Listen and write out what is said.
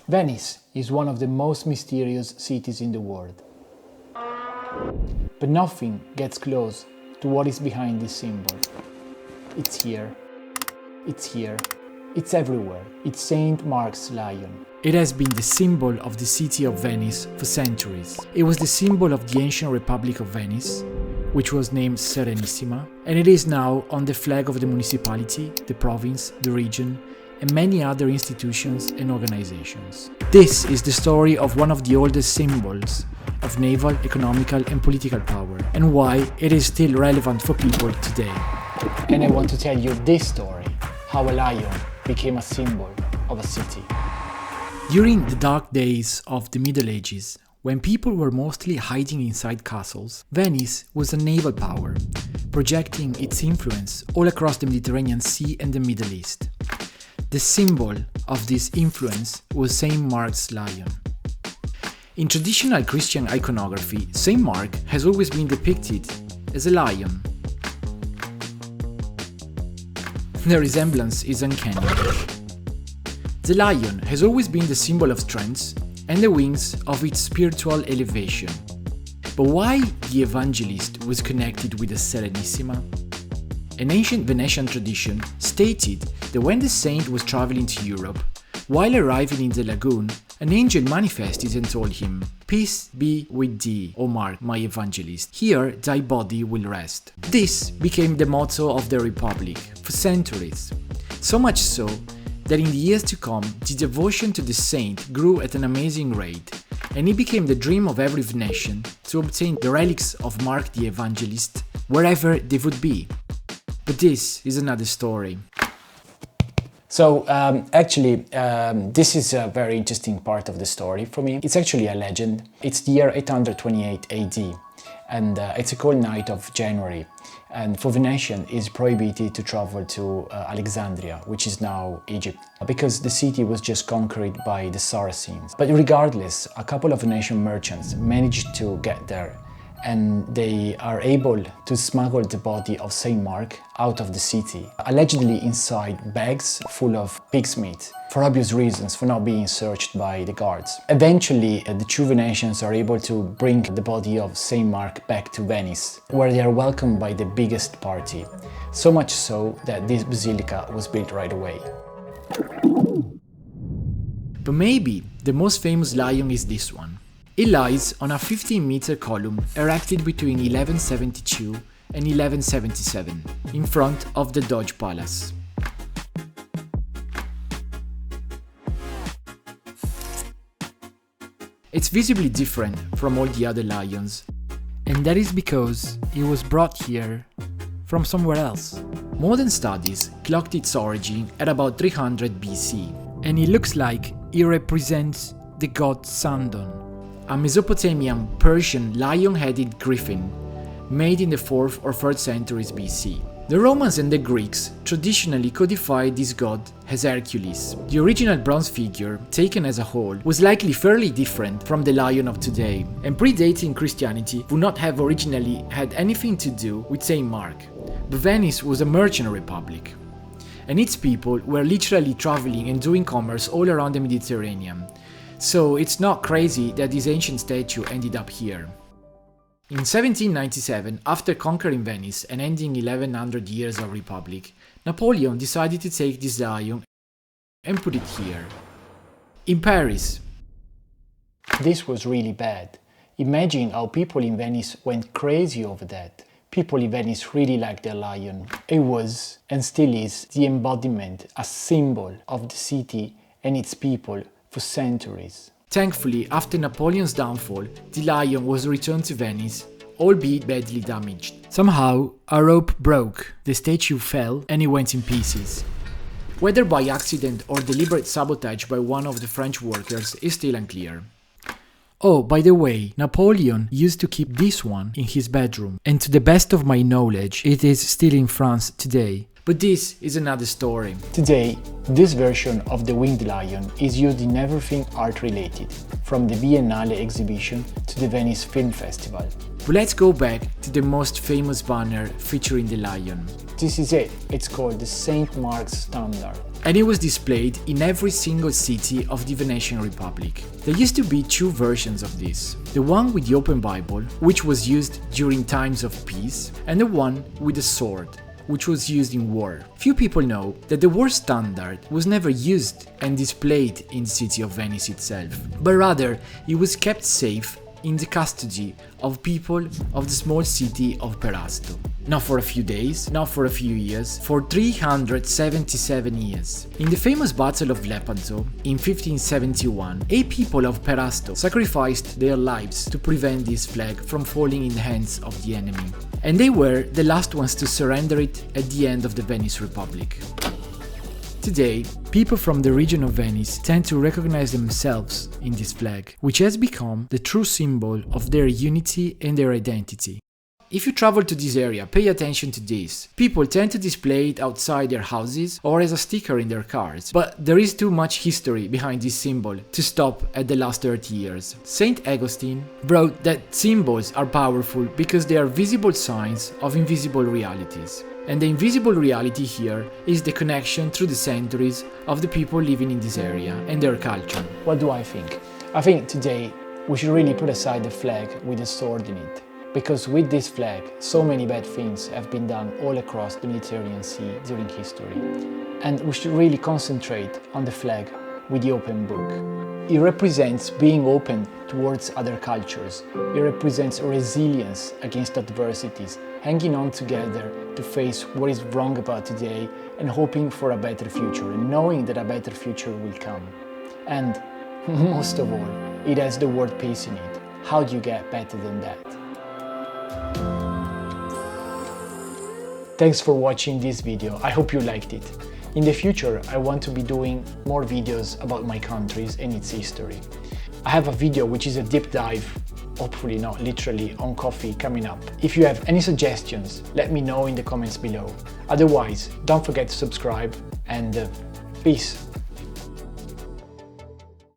Venice is one of the most mysterious cities in the world. But nothing gets close to what is behind this symbol. It's here, it's everywhere. It's St. Mark's lion. It has been the symbol of the city of Venice for centuries. It was the symbol of the ancient Republic of Venice, which was named Serenissima, and it is now on the flag of the municipality, the province, the region, and many other institutions and organizations. This is the story of one of the oldest symbols of naval, economical, and political power, and why it is still relevant for people today. And I want to tell you this story, how a lion became a symbol of a city. During the dark days of the Middle Ages, when people were mostly hiding inside castles, Venice was a naval power, projecting its influence all across the Mediterranean Sea and the Middle East. The symbol of this influence was St. Mark's lion. In traditional Christian iconography, St. Mark has always been depicted as a lion. The resemblance is uncanny. The lion has always been the symbol of strength and the wings of its spiritual elevation. But why the evangelist was connected with the Serenissima? An ancient Venetian tradition stated that when the saint was traveling to Europe, while arriving in the lagoon, an angel manifested and told him, "Peace be with thee, O Mark, my evangelist. Here thy body will rest." This became the motto of the Republic for centuries. So much so that in the years to come, the devotion to the saint grew at an amazing rate, and it became the dream of every Venetian to obtain the relics of Mark the Evangelist wherever they would be. But this is another story. So this is a very interesting part of the story for me. It's actually a legend. It's the year 828 AD, and it's a cold night of January. And for Venetian, it's prohibited to travel to Alexandria, which is now Egypt, because the city was just conquered by the Saracens. But regardless, a couple of Venetian merchants managed to get there, and they are able to smuggle the body of St. Mark out of the city, allegedly inside bags full of pig's meat, for obvious reasons, for not being searched by the guards. Eventually, the two Venetians are able to bring the body of St. Mark back to Venice, where they are welcomed by the biggest party, so much so that this basilica was built right away. But maybe the most famous lion is this one. It lies on a 15-meter column erected between 1172 and 1177 in front of the Doge Palace. It's visibly different from all the other lions, and that is because it was brought here from somewhere else. Modern studies clocked its origin at about 300 BC, and it looks like it represents the god Sandon, a Mesopotamian Persian lion-headed griffin made in the 4th or 3rd centuries BC. The Romans and the Greeks traditionally codified this god as Hercules. The original bronze figure, taken as a whole, was likely fairly different from the lion of today, and predating Christianity would not have originally had anything to do with St. Mark. But Venice was a merchant republic, and its people were literally traveling and doing commerce all around the Mediterranean. So it's not crazy that this ancient statue ended up here. In 1797, after conquering Venice and ending 1100 years of republic, Napoleon decided to take this lion and put it here, in Paris. This was really bad. Imagine how people in Venice went crazy over that. People in Venice really liked their lion. It was, and still is, the embodiment, a symbol of the city and its people for centuries. Thankfully, after Napoleon's downfall, the lion was returned to Venice, albeit badly damaged. Somehow, a rope broke, the statue fell, and it went in pieces. Whether by accident or deliberate sabotage by one of the French workers is still unclear. Oh, by the way, Napoleon used to keep this one in his bedroom, and to the best of my knowledge, it is still in France today. But this is another story. Today, this version of the winged lion is used in everything art related, from the Biennale exhibition to the Venice Film Festival. But let's go back to the most famous banner featuring the lion. This is it. It's called the St. Mark's Standard. And it was displayed in every single city of the Venetian Republic. There used to be two versions of this. The one with the open Bible, which was used during times of peace, and the one with the sword, which was used in war. Few people know that the war standard was never used and displayed in the city of Venice itself, but rather it was kept safe in the custody of people of the small city of Perasto. Not for a few days, not for a few years, for 377 years. In the famous Battle of Lepanto, in 1571, 8 people of Perasto sacrificed their lives to prevent this flag from falling in the hands of the enemy. And they were the last ones to surrender it at the end of the Venice Republic. Today, people from the region of Venice tend to recognize themselves in this flag, which has become the true symbol of their unity and their identity. If you travel to this area, pay attention to this. People tend to display it outside their houses or as a sticker in their cars, but there is too much history behind this symbol to stop at the last 30 years. Saint Augustine wrote that symbols are powerful because they are visible signs of invisible realities. And the invisible reality here is the connection through the centuries of the people living in this area and their culture. What do I think? I think today we should really put aside the flag with a sword in it. Because with this flag, so many bad things have been done all across the Mediterranean Sea during history. And we should really concentrate on the flag with the open book. It represents being open towards other cultures. It represents resilience against adversities, hanging on together to face what is wrong about today and hoping for a better future and knowing that a better future will come. And most of all, it has the word peace in it. How do you get better than that? Thanks for watching this video. I hope you liked it. In the future, I want to be doing more videos about my countries and its history. I have a video which is a deep dive, hopefully not literally, on coffee coming up. If you have any suggestions, let me know in the comments below. Otherwise, don't forget to subscribe and peace.